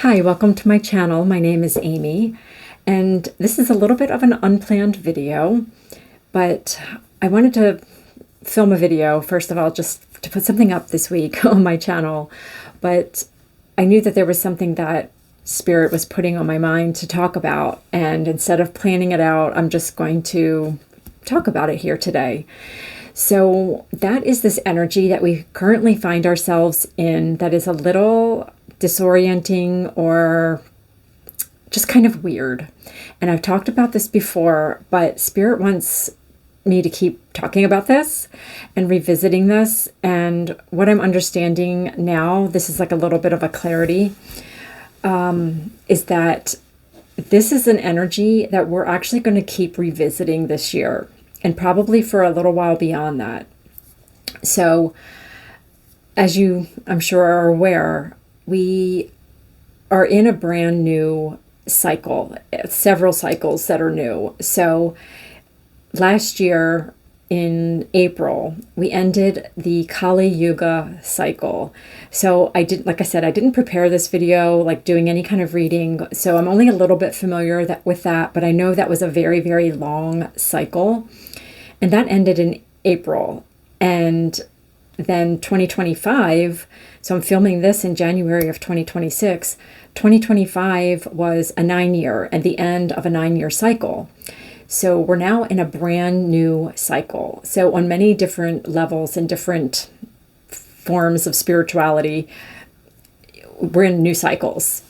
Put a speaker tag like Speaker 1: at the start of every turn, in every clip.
Speaker 1: Hi, welcome to my channel. My name is Amy, and this is a little bit of an unplanned video, but I wanted to film a video, first of all, just to put something up this week on my channel, but I knew that there was something that Spirit was putting on my mind to talk about, and instead of planning it out, I'm just going to talk about it here today. So that is this energy that we currently find ourselves in that is a little disorienting or just kind of weird. And I've talked about this before, but Spirit wants me to keep talking about this and revisiting this. And what I'm understanding now, this is like a little bit of a clarity, is that this is an energy that we're actually going to keep revisiting this year and probably for a little while beyond that. So, as you, I'm sure, are aware, we are in a brand new cycle, several cycles that are new. So, last year in April, we ended the Kali Yuga cycle. So like I said, I didn't prepare this video, like doing any kind of reading. So I'm only a little bit familiar with that, but I know that was a very, very long cycle. And that ended in April. And then 2025, so I'm filming this in January of 2026. 2025 was a 9-year and the end of a 9-year cycle. So we're now in a brand new cycle. So on many different levels and different forms of spirituality, we're in new cycles.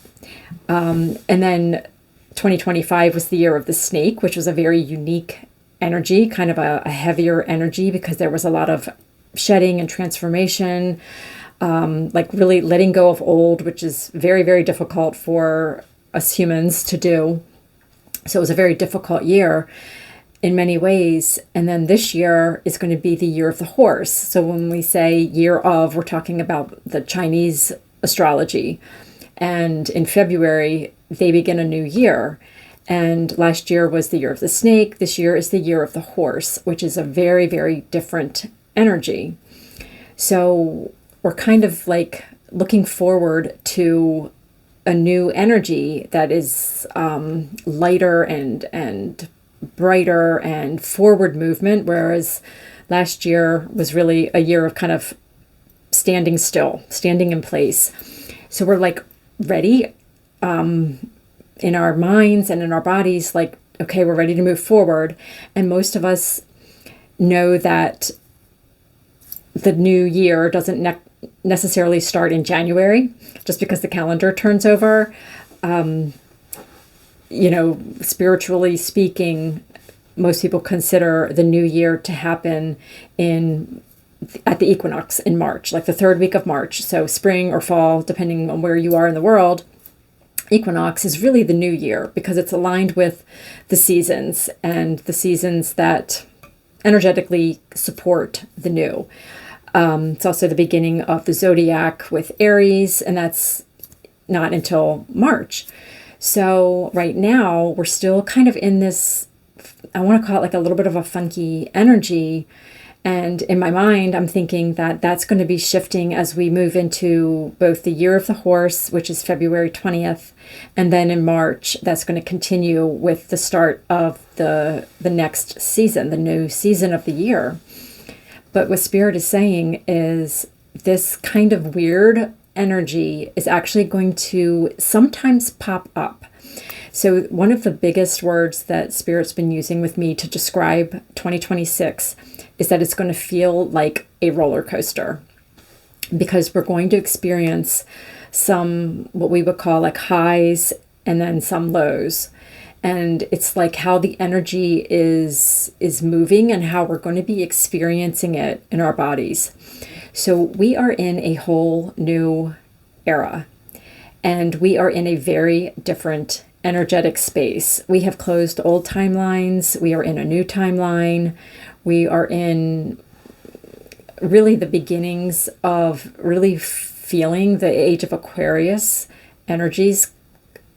Speaker 1: And then 2025 was the year of the snake, which was a very unique energy, kind of a heavier energy because there was a lot of shedding and transformation, like really letting go of old, which is very, very difficult for us humans to do. So it was a very difficult year in many ways. And then this year is going to be the year of the horse. So when we say year of, we're talking about the Chinese astrology. And in February, they begin a new year. And last year was the year of the snake. This year is the year of the horse, which is a very, very different energy. So we're kind of like looking forward to a new energy that is lighter and brighter and forward movement, whereas last year was really a year of kind of standing still, standing in place. So we're like ready in our minds and in our bodies, like, okay, we're ready to move forward. And most of us know that the new year doesn't necessarily start in January, just because the calendar turns over. Spiritually speaking, most people consider the new year to happen at the equinox in March, like the third week of March. So spring or fall, depending on where you are in the world, equinox is really the new year because it's aligned with the seasons and the seasons that energetically support the new. It's also the beginning of the zodiac with Aries, and that's not until March. So right now we're still kind of in this, I want to call it like a little bit of a funky energy. And in my mind, I'm thinking that that's going to be shifting as we move into both the year of the horse, which is February 20th, and then in March, that's going to continue with the start of the next season, the new season of the year. But what Spirit is saying is this kind of weird energy is actually going to sometimes pop up. So one of the biggest words that Spirit's been using with me to describe 2026 is that it's going to feel like a roller coaster, because we're going to experience some, what we would call like highs and then some lows. And it's like how the energy is moving and how we're going to be experiencing it in our bodies. So we are in a whole new era, and we are in a very different energetic space. We have closed old timelines. We are in a new timeline. We are in really the beginnings of really feeling the age of Aquarius energies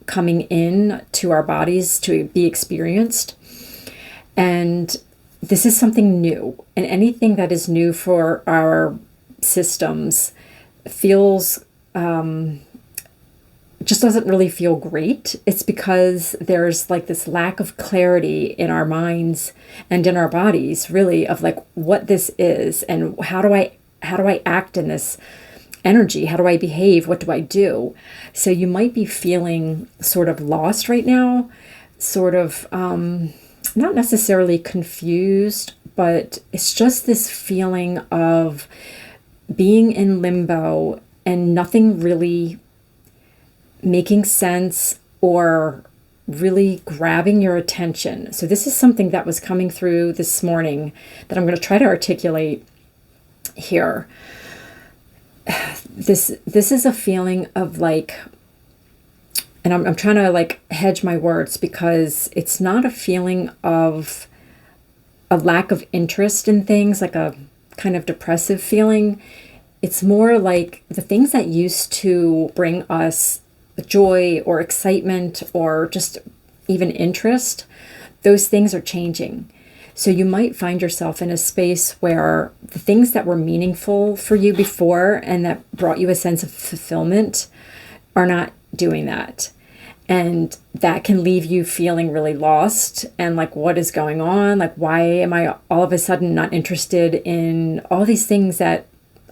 Speaker 1: coming in to our bodies to be experienced. And this is something new. And anything that is new for our systems feels just doesn't really feel great, it's because there's like this lack of clarity in our minds and in our bodies, really, of like what this is and how do I act in this energy? How do I behave? What do I do? So you might be feeling sort of lost right now, sort of not necessarily confused, but it's just this feeling of being in limbo and nothing really making sense or really grabbing your attention. So this is something that was coming through this morning that I'm going to try to articulate here. This is a feeling of like, and I'm trying to like hedge my words, because it's not a feeling of a lack of interest in things, like a kind of depressive feeling. It's more like the things that used to bring us joy or excitement or just even interest, those things are changing. So you might find yourself in a space where the things that were meaningful for you before and that brought you a sense of fulfillment are not doing that. And that can leave you feeling really lost and like, what is going on? Like, why am I all of a sudden not interested in all these things that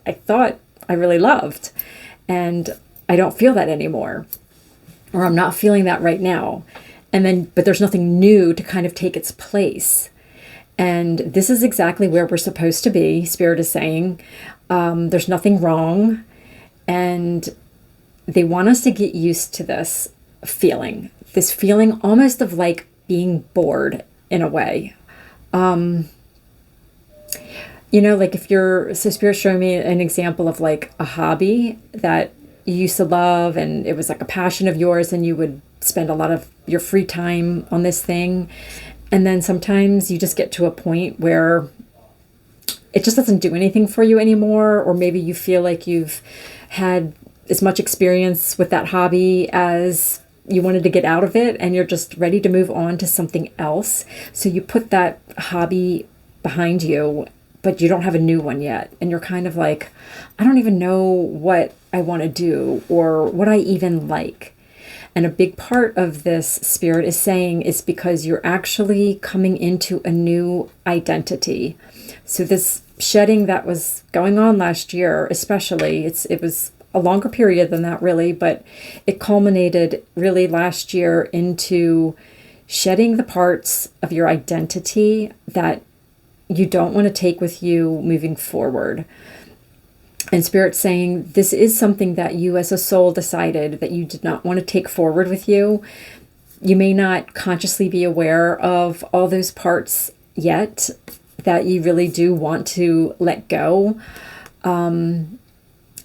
Speaker 1: I thought I really loved? And I don't feel that anymore, or I'm not feeling that right now. And then, but there's nothing new to kind of take its place. And this is exactly where we're supposed to be. Spirit is saying, there's nothing wrong. And they want us to get used to this feeling almost of like being bored in a way. Like so Spirit's showing me an example of like a hobby that you used to love and it was like a passion of yours and you would spend a lot of your free time on this thing. And then sometimes you just get to a point where it just doesn't do anything for you anymore. Or maybe you feel like you've had as much experience with that hobby as you wanted to get out of it, and you're just ready to move on to something else. So you put that hobby behind you, but you don't have a new one yet. And you're kind of like, I don't even know what I want to do or what I even like. And a big part of this, Spirit is saying, is because you're actually coming into a new identity. So this shedding that was going on last year, especially, it was a longer period than that really, but it culminated really last year into shedding the parts of your identity that you don't want to take with you moving forward. And Spirit's saying this is something that you as a soul decided that you did not want to take forward with you. You may not consciously be aware of all those parts yet that you really do want to let go.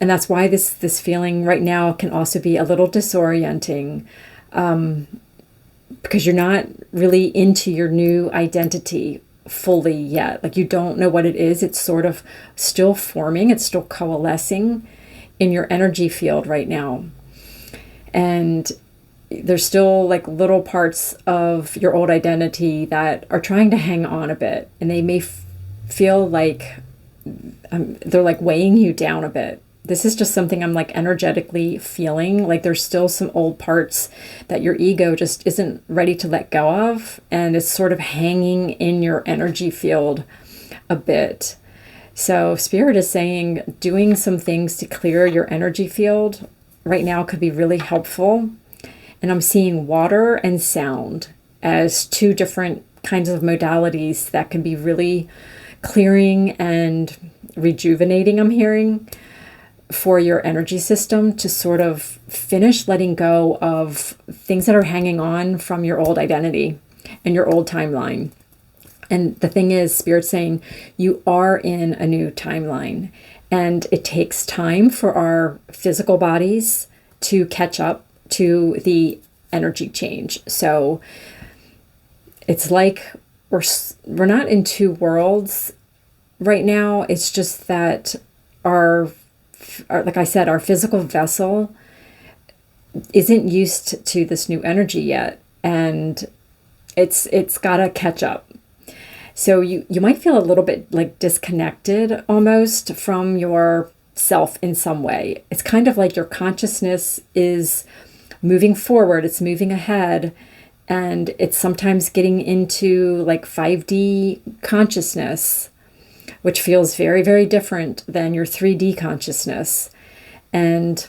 Speaker 1: And that's why this feeling right now can also be a little disorienting, because you're not really into your new identity fully yet. Like, you don't know what it is. It's sort of still forming. It's still coalescing in your energy field right now. And there's still like little parts of your old identity that are trying to hang on a bit. And they may feel like they're like weighing you down a bit. This is just something I'm like energetically feeling. Like there's still some old parts that your ego just isn't ready to let go of. And it's sort of hanging in your energy field a bit. So Spirit is saying doing some things to clear your energy field right now could be really helpful. And I'm seeing water and sound as two different kinds of modalities that can be really clearing and rejuvenating, I'm hearing, for your energy system to sort of finish letting go of things that are hanging on from your old identity and your old timeline. And the thing is, Spirit's saying you are in a new timeline, and it takes time for our physical bodies to catch up to the energy change. So it's like we're not in two worlds right now. It's just that our like I said, our physical vessel isn't used to this new energy yet, and it's got to catch up. So you might feel a little bit like disconnected almost from your self in some way. It's kind of like your consciousness is moving forward, it's moving ahead, and it's sometimes getting into like 5D consciousness, which feels very, very different than your 3D consciousness. And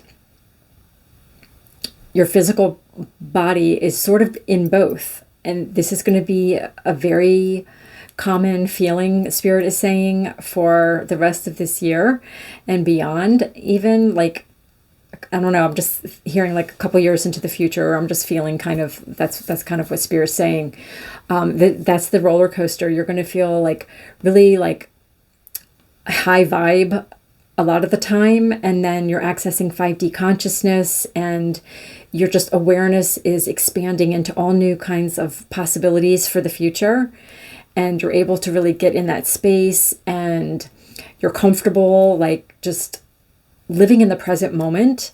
Speaker 1: your physical body is sort of in both. And this is going to be a very common feeling, Spirit is saying, for the rest of this year and beyond. Even like, I don't know, I'm just hearing like a couple years into the future, I'm just feeling kind of, that's kind of what Spirit's saying. That's the roller coaster. You're going to feel like really like high vibe a lot of the time, and then you're accessing 5D consciousness, and your just awareness is expanding into all new kinds of possibilities for the future, and you're able to really get in that space, and you're comfortable like just living in the present moment,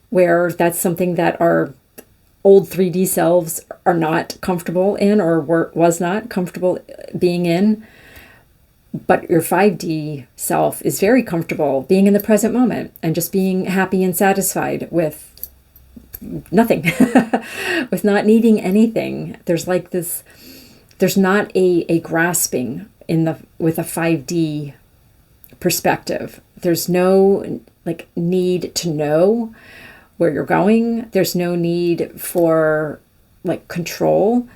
Speaker 1: where that's something that our old 3D selves are not comfortable in, or was not comfortable being in. But your 5D self is very comfortable being in the present moment and just being happy and satisfied with nothing, with not needing anything. There's like this, there's not a grasping with a 5D perspective. There's no like need to know where you're going. There's no need for like control.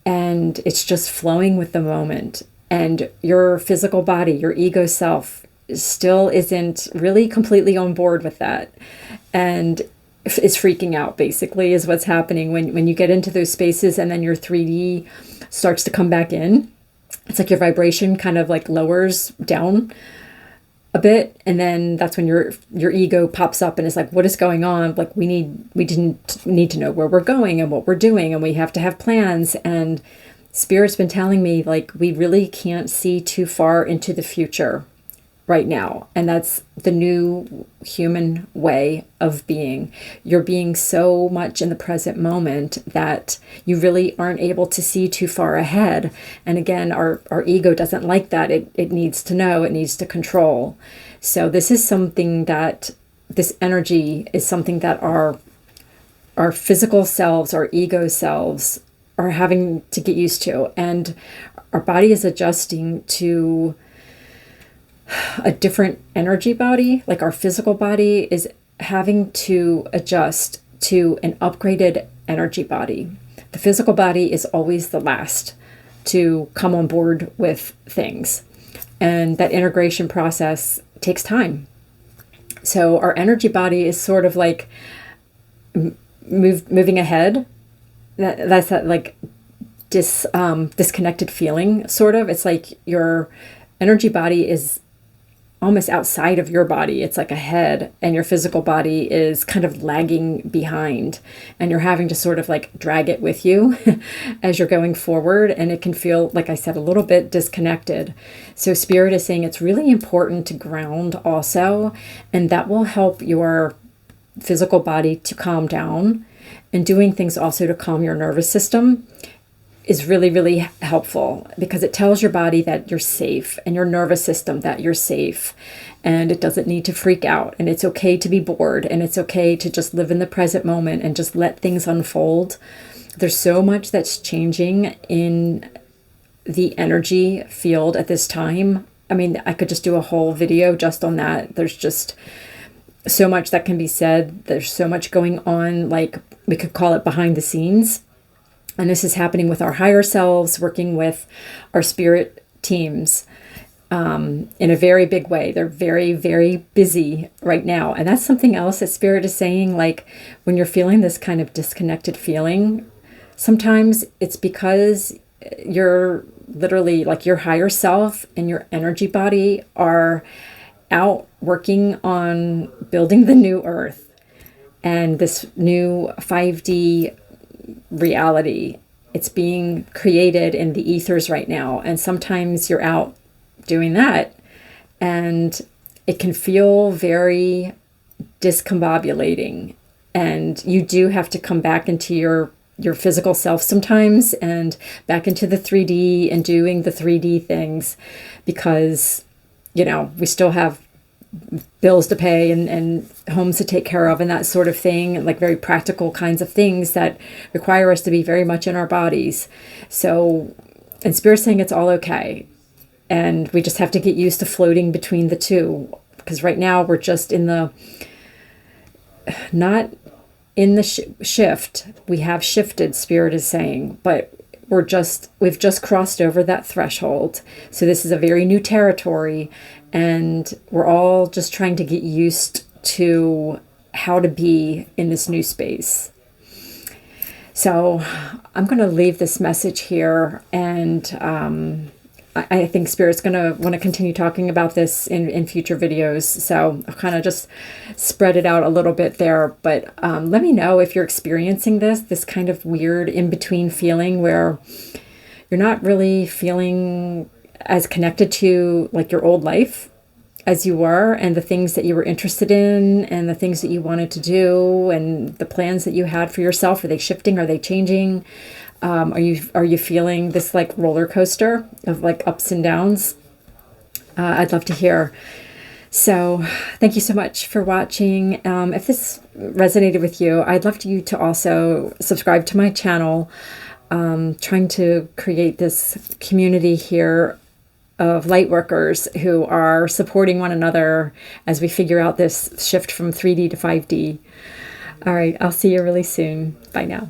Speaker 1: And it's just flowing with the moment. And your physical body, your ego self, still isn't really completely on board with that. And is freaking out, basically, is what's happening when you get into those spaces, and then your 3D starts to come back in. It's like your vibration kind of like lowers down a bit, and then that's when your ego pops up and is like, what is going on? Like we didn't need to know where we're going and what we're doing, and we have to have plans. And Spirit's been telling me like we really can't see too far into the future right now. And that's the new human way of being. You're being so much in the present moment that you really aren't able to see too far ahead. And again, our ego doesn't like that. It needs to know, it needs to control. So this is something that, this energy is something that our physical selves, our ego selves are having to get used to. And our body is adjusting to a different energy body. Like our physical body is having to adjust to an upgraded energy body. The physical body is always the last to come on board with things. And that integration process takes time. So our energy body is sort of like moving ahead. That's that like disconnected feeling, sort of. It's like your energy body is almost outside of your body. It's like ahead, and your physical body is kind of lagging behind, and you're having to sort of like drag it with you as you're going forward. And it can feel, like I said, a little bit disconnected. So Spirit is saying it's really important to ground also, and that will help your physical body to calm down. And doing things also to calm your nervous system is really, really helpful, because it tells your body that you're safe, and your nervous system that you're safe, and it doesn't need to freak out, and it's okay to be bored, and it's okay to just live in the present moment and just let things unfold. There's so much that's changing in the energy field at this time. I mean, I could just do a whole video just on that. There's just so much that can be said. There's so much going on, like we could call it behind the scenes. And this is happening with our higher selves, working with our spirit teams in a very big way. They're very, very busy right now. And that's something else that Spirit is saying, like when you're feeling this kind of disconnected feeling, sometimes it's because you're literally like your higher self and your energy body are out working on building the new earth and this new 5D reality. It's being created in the ethers right now. And sometimes you're out doing that, and it can feel very discombobulating. And you do have to come back into your physical self sometimes, and back into the 3D and doing the 3D things, because, you know, we still have bills to pay and homes to take care of and that sort of thing, like very practical kinds of things that require us to be very much in our bodies. So, and Spirit's saying it's all okay. And we just have to get used to floating between the two. Because right now we're just in the, not in the shift. We have shifted, Spirit is saying, but we've just crossed over that threshold. So this is a very new territory, and we're all just trying to get used to how to be in this new space. So I'm going to leave this message here, and I think Spirit's going to want to continue talking about this in future videos. So I'll kind of just spread it out a little bit there. But let me know if you're experiencing this kind of weird in-between feeling where you're not really feeling as connected to like your old life as you were, and the things that you were interested in, and the things that you wanted to do, and the plans that you had for yourself. Are they shifting? Are they changing? Are you feeling this like roller coaster of like ups and downs? I'd love to hear. So thank you so much for watching. If this resonated with you, I'd love you to also subscribe to my channel. Trying to create this community here of light workers who are supporting one another as we figure out this shift from 3D to 5D. All right, I'll see you really soon. Bye now.